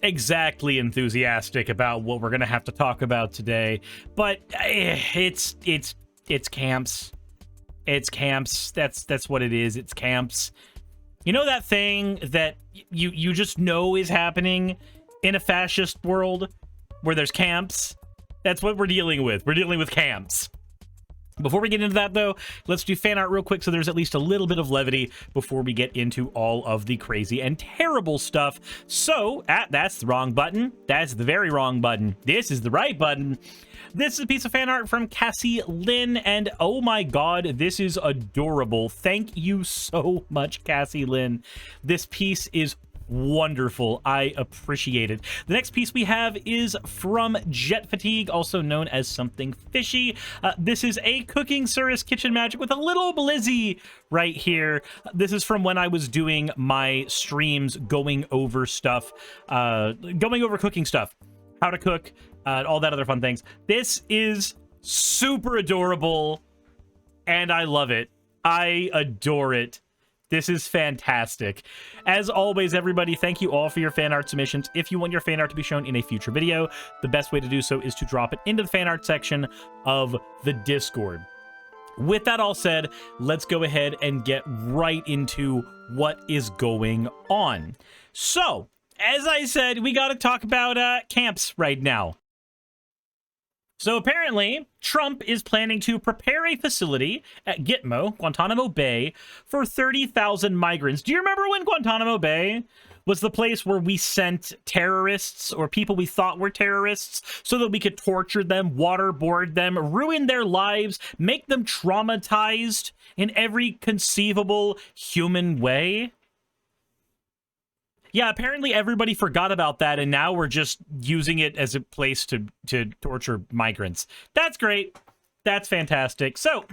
exactly enthusiastic about what we're gonna have to talk about today, but it's camps. It's camps. That's what it is. It's camps. You know that thing that you just know is happening in a fascist world where there's camps? That's what we're dealing with. We're dealing with camps. Before we get into that, though, let's do fan art real quick so there's at least a little bit of levity before we get into all of the crazy and terrible stuff. So, that's the wrong button. That's the very wrong button. This is the right button. This is a piece of fan art from Cassie Lynn, and oh my god, this is adorable. Thank you so much, Cassie Lynn. This piece is wonderful. I appreciate it. The next piece we have is from Jet Fatigue, also known as Something Fishy. This is a cooking Suris kitchen magic with a little blizzy right here. This is from when I was doing my streams going over stuff, going over cooking stuff, how to cook, all that other fun things. This is super adorable, and I love it. I adore it. This is fantastic. As always, everybody, thank you all for your fan art submissions. If you want your fan art to be shown in a future video, the best way to do so is to drop it into the fan art section of the Discord. With that all said, let's go ahead and get right into what is going on. So, as I said, we got to talk about camps right now. So apparently, Trump is planning to prepare a facility at Gitmo, Guantanamo Bay, for 30,000 migrants. Do you remember when Guantanamo Bay was the place where we sent terrorists or people we thought were terrorists so that we could torture them, waterboard them, ruin their lives, make them traumatized in every conceivable human way? Yeah, apparently everybody forgot about that, and now we're just using it as a place to torture migrants. That's great. That's fantastic. So,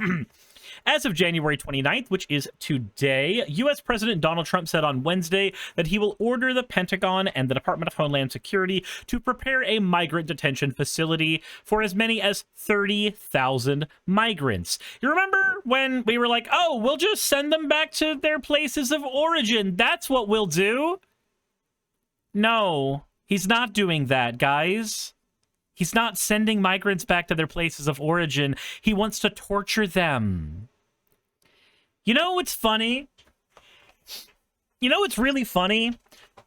as of January 29th, which is today, U.S. President Donald Trump said on Wednesday that he will order the Pentagon and the Department of Homeland Security to prepare a migrant detention facility for as many as 30,000 migrants. You remember when we were like, oh, we'll just send them back to their places of origin. That's what we'll do. No, he's not doing that, guys. He's not sending migrants back to their places of origin. He wants to torture them. You know what's funny? You know what's really funny?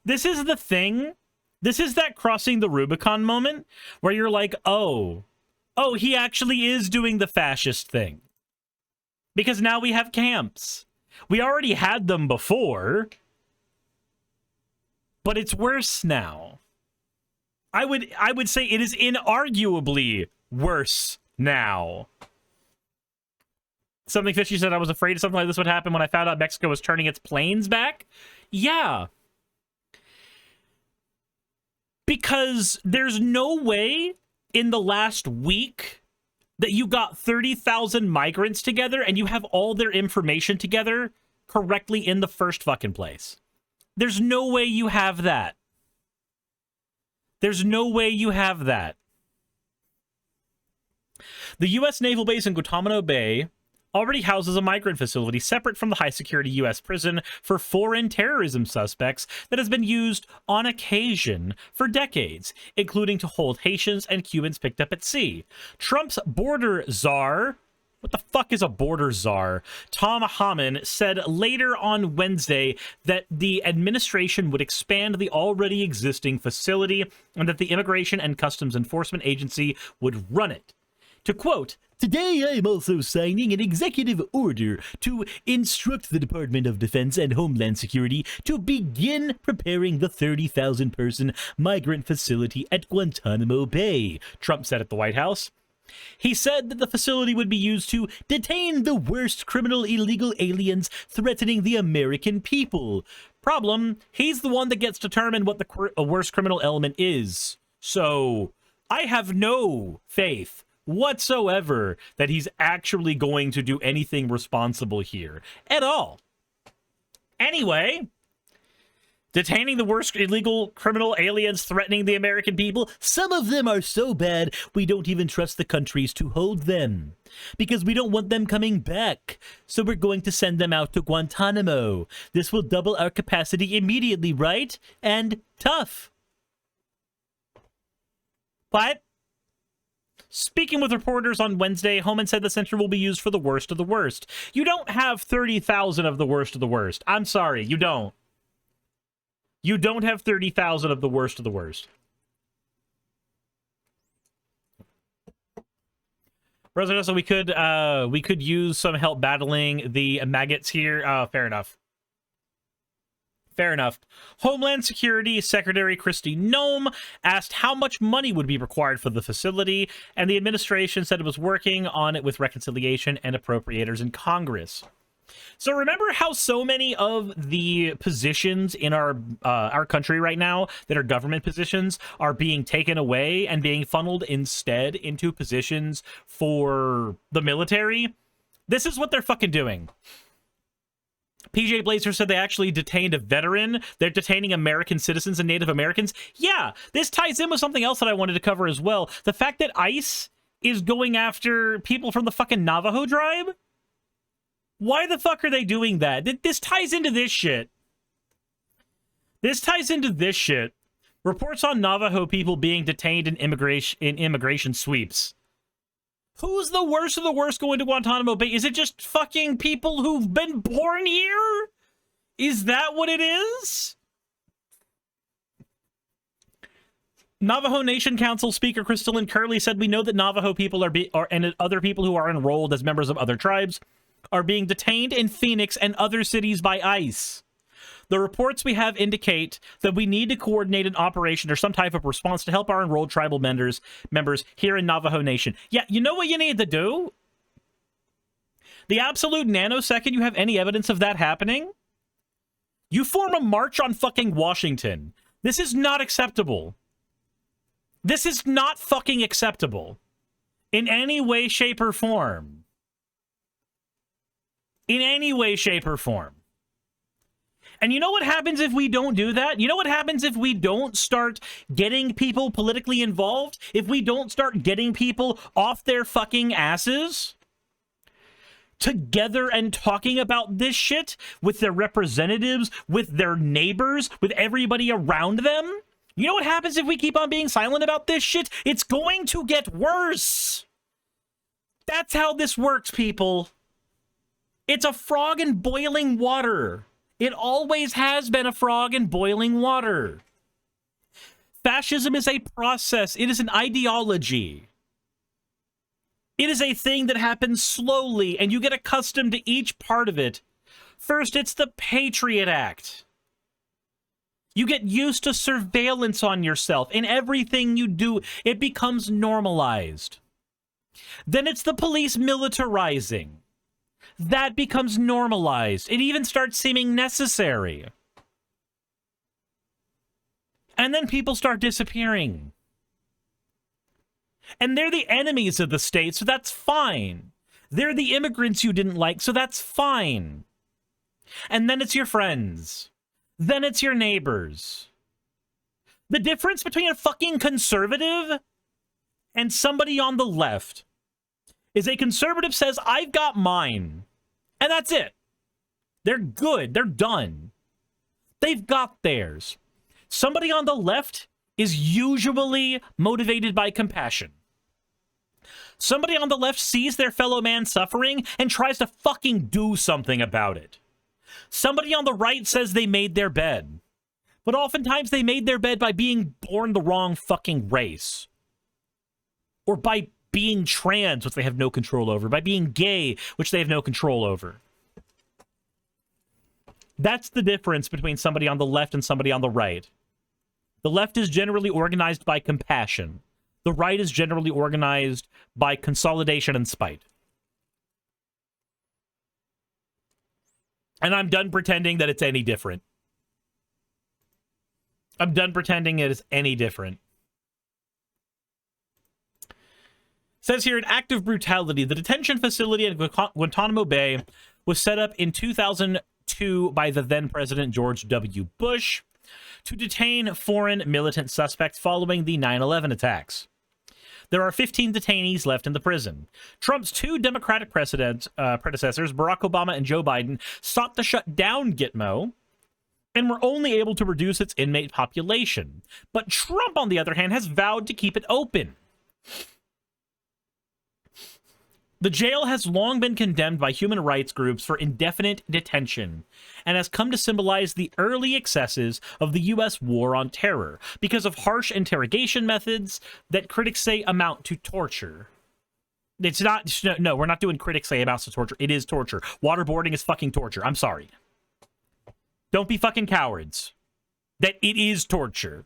This is the thing. This is that crossing the Rubicon moment where you're like, oh, he actually is doing the fascist thing. Because now we have camps. We already had them before. But it's worse now. I would say it is inarguably worse now. Something Fishy said, I was afraid something like this would happen when I found out Mexico was turning its planes back. Yeah. Because there's no way in the last week that you got 30,000 migrants together and you have all their information together correctly in the first fucking place. There's no way you have that. There's no way you have that. The U.S. Naval Base in Guantanamo Bay already houses a migrant facility separate from the high-security U.S. prison for foreign terrorism suspects that has been used on occasion for decades, including to hold Haitians and Cubans picked up at sea. Trump's border czar... What the fuck is a border czar? Tom Hammond said later on Wednesday that the administration would expand the already existing facility and that the Immigration and Customs Enforcement Agency would run it. To quote, "Today I am also signing an executive order to instruct the Department of Defense and Homeland Security to begin preparing the 30,000-person migrant facility at Guantanamo Bay," Trump said at the White House. He said that the facility would be used to detain the worst criminal illegal aliens threatening the American people. Problem, he's the one that gets determined what the worst criminal element is. So, I have no faith whatsoever that he's actually going to do anything responsible here. At all. Anyway... Detaining the worst illegal criminal aliens threatening the American people. Some of them are so bad, we don't even trust the countries to hold them. Because we don't want them coming back. So we're going to send them out to Guantanamo. This will double our capacity immediately, right? And tough. What? Speaking with reporters on Wednesday, Homan said the center will be used for the worst of the worst. You don't have 30,000 of the worst of the worst. I'm sorry, you don't. You don't have 30,000 of the worst of the worst. President, so we could use some help battling the maggots here. Fair enough. Fair enough. Homeland Security Secretary Kristi Noem asked how much money would be required for the facility, and the administration said it was working on it with reconciliation and appropriators in Congress. So remember how so many of the positions in our country right now that are government positions are being taken away and being funneled instead into positions for the military? This is what they're fucking doing. PJ Blazer said they actually detained a veteran. They're detaining American citizens and Native Americans. Yeah, this ties in with something else that I wanted to cover as well. The fact that ICE is going after people from the fucking Navajo tribe? Why the fuck are they doing that? This ties into this shit. This ties into this shit. Reports on Navajo people being detained in immigration sweeps. Who's the worst of the worst going to Guantanamo Bay? Is it just fucking people who've been born here? Is that what it is? Navajo Nation Council Speaker Crystalline Curley said, "We know that Navajo people and other people who are enrolled as members of other tribes are being detained in Phoenix and other cities by ICE. The reports we have indicate that we need to coordinate an operation or some type of response to help our enrolled tribal members here in Navajo Nation." Yeah, you know what you need to do? The absolute nanosecond you have any evidence of that happening, you form a march on fucking Washington. This is not acceptable. This is not fucking acceptable. In any way, shape, or form. In any way, shape, or form. And you know what happens if we don't do that? You know what happens if we don't start getting people politically involved? If we don't start getting people off their fucking asses together and talking about this shit with their representatives, with their neighbors, with everybody around them? You know what happens if we keep on being silent about this shit? It's going to get worse. That's how this works, people. It's a frog in boiling water. It always has been a frog in boiling water. Fascism is a process. It is an ideology. It is a thing that happens slowly, and you get accustomed to each part of it. First, it's the Patriot Act. You get used to surveillance on yourself. In everything you do, it becomes normalized. Then it's the police militarizing. That becomes normalized. It even starts seeming necessary. And then people start disappearing. And they're the enemies of the state, so that's fine. They're the immigrants you didn't like, so that's fine. And then it's your friends. Then it's your neighbors. The difference between a fucking conservative and somebody on the left is a conservative says, I've got mine. And that's it. They're good. They're done. They've got theirs. Somebody on the left is usually motivated by compassion. Somebody on the left sees their fellow man suffering and tries to fucking do something about it. Somebody on the right says they made their bed. But oftentimes they made their bed by being born the wrong fucking race. Or by being trans, which they have no control over. By being gay, which they have no control over. That's the difference between somebody on the left and somebody on the right. The left is generally organized by compassion. The right is generally organized by consolidation and spite. And I'm done pretending that it's any different. I'm done pretending it is any different. Says here, an act of brutality. The detention facility at Guantanamo Bay was set up in 2002 by the then President George W. Bush to detain foreign militant suspects following the 9/11 attacks. There are 15 detainees left in the prison. Trump's two Democratic predecessors, Barack Obama and Joe Biden, sought to shut down Gitmo and we're only able to reduce its inmate population. But Trump, on the other hand, has vowed to keep it open. The jail has long been condemned by human rights groups for indefinite detention and has come to symbolize the early excesses of the U.S. war on terror because of harsh interrogation methods that critics say amount to torture. It's not, no, we're not doing critics say amounts to torture. It is torture. Waterboarding is fucking torture. I'm sorry. Don't be fucking cowards. That it is torture.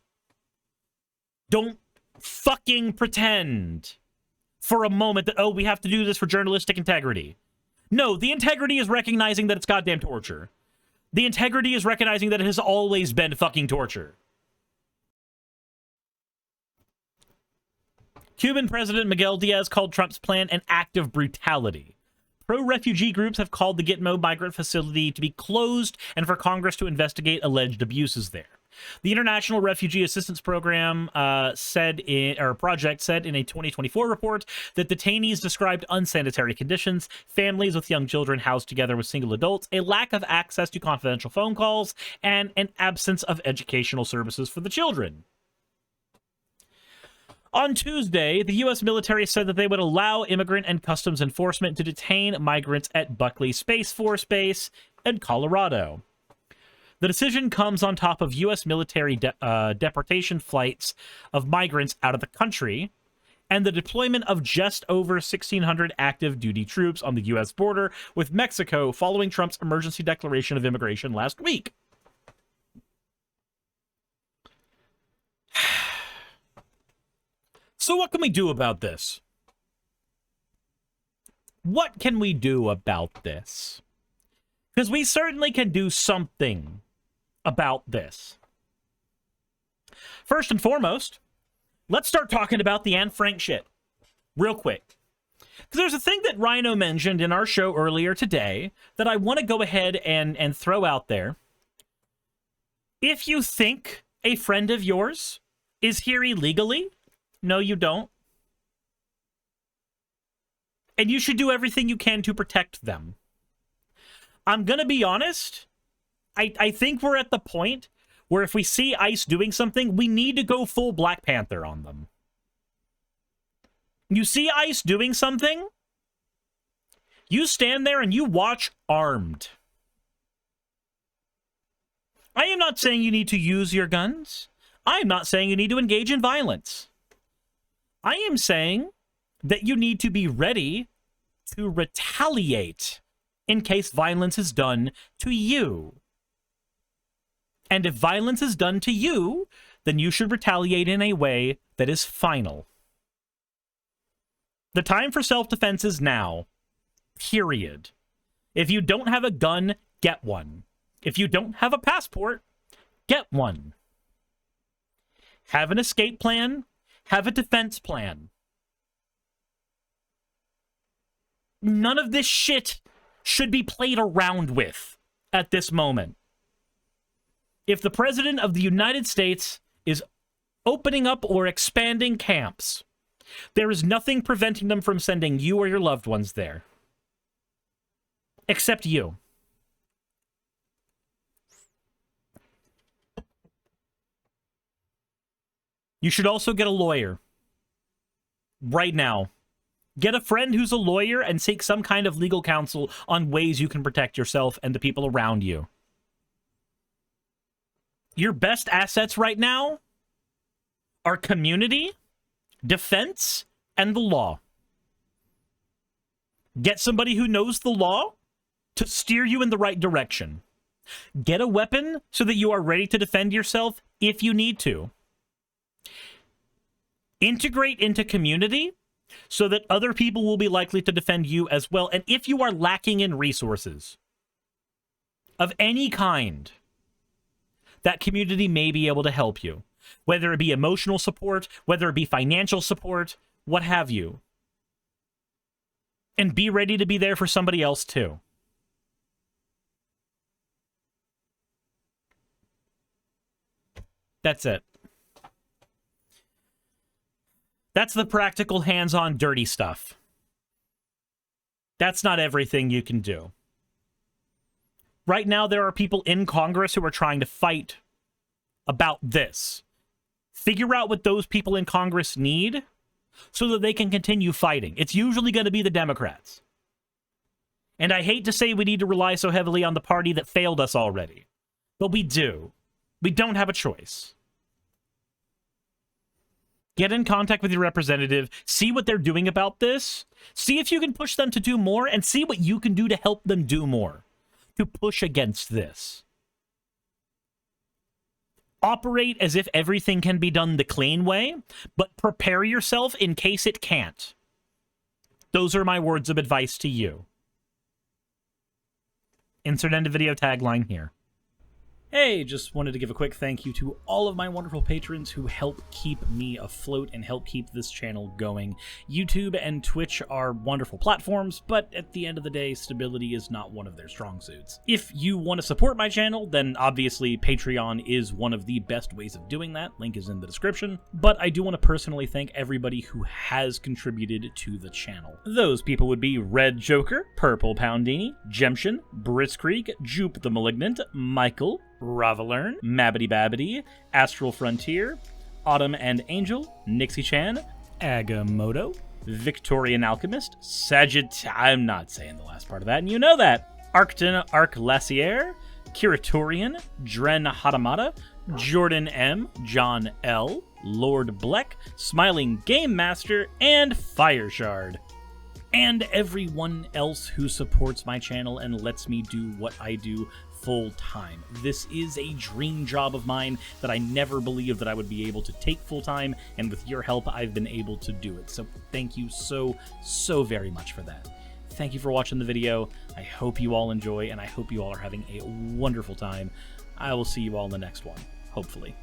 Don't fucking pretend for a moment that, oh, we have to do this for journalistic integrity. No, the integrity is recognizing that it's goddamn torture. The integrity is recognizing that it has always been fucking torture. Cuban President Miguel Diaz called Trump's plan an act of brutality. Pro-refugee groups have called the Gitmo migrant facility to be closed and for Congress to investigate alleged abuses there. The International Refugee Assistance Program project said in a 2024 report that detainees described unsanitary conditions, families with young children housed together with single adults, a lack of access to confidential phone calls, and an absence of educational services for the children. On Tuesday, the U.S. military said that they would allow Immigrant and Customs Enforcement to detain migrants at Buckley Space Force Base in Colorado. The decision comes on top of U.S. military deportation flights of migrants out of the country and the deployment of just over 1,600 active duty troops on the U.S. border with Mexico following Trump's emergency declaration of immigration last week. So what can we do about this? What can we do about this? Because we certainly can do something about this. First and foremost, let's start talking about the Anne Frank shit real quick. Because there's a thing that Rhino mentioned in our show earlier today that I want to go ahead and throw out there. If you think a friend of yours is here illegally, no, you don't. And you should do everything you can to protect them. I'm going to be honest. I think we're at the point where if we see ICE doing something, we need to go full Black Panther on them. You see ICE doing something, you stand there and you watch armed. I am not saying you need to use your guns. I am not saying you need to engage in violence. I am saying that you need to be ready to retaliate in case violence is done to you. And if violence is done to you, then you should retaliate in a way that is final. The time for self-defense is now. Period. If you don't have a gun, get one. If you don't have a passport, get one. Have an escape plan. Have a defense plan. None of this shit should be played around with at this moment. If the President of the United States is opening up or expanding camps, there is nothing preventing them from sending you or your loved ones there. Except you. You should also get a lawyer. Right now. Get a friend who's a lawyer and seek some kind of legal counsel on ways you can protect yourself and the people around you. Your best assets right now are community, defense, and the law. Get somebody who knows the law to steer you in the right direction. Get a weapon so that you are ready to defend yourself if you need to. Integrate into community so that other people will be likely to defend you as well. And if you are lacking in resources of any kind, that community may be able to help you. Whether it be emotional support, whether it be financial support, what have you. And be ready to be there for somebody else too. That's it. That's the practical, hands-on, dirty stuff. That's not everything you can do. Right now, there are people in Congress who are trying to fight about this. Figure out what those people in Congress need so that they can continue fighting. It's usually going to be the Democrats. And I hate to say we need to rely so heavily on the party that failed us already, but we do. We don't have a choice. Get in contact with your representative, see what they're doing about this, see if you can push them to do more, and see what you can do to help them do more, to push against this. Operate as if everything can be done the clean way, but prepare yourself in case it can't. Those are my words of advice to you. Insert end of video tagline here. Hey, just wanted to give a quick thank you to all of my wonderful patrons who help keep me afloat and help keep this channel going. YouTube and Twitch are wonderful platforms, but at the end of the day, stability is not one of their strong suits. If you want to support my channel, then obviously Patreon is one of the best ways of doing that. Link is in the description. But I do want to personally thank everybody who has contributed to the channel. Those people would be Red Joker, Purple Poundini, Jemshin, Britzkrieg, Jupe the Malignant, Michael, Ravalern, Mabbity Babbity, Astral Frontier, Autumn and Angel, Nixie Chan, Agamotto, Victorian Alchemist, I'm not saying the last part of that, and you know that. Arcton Arclacier, Kiratorian, Dren Hadamata, Jordan M, John L, Lord Bleck, Smiling Game Master, and Fireshard. And everyone else who supports my channel and lets me do what I do full time. This is a dream job of mine that I never believed that I would be able to take full time, and with your help, I've been able to do it. So thank you so very much for that. Thank you for watching the video. I hope you all enjoy, and I hope you all are having a wonderful time. I will see you all in the next one, hopefully.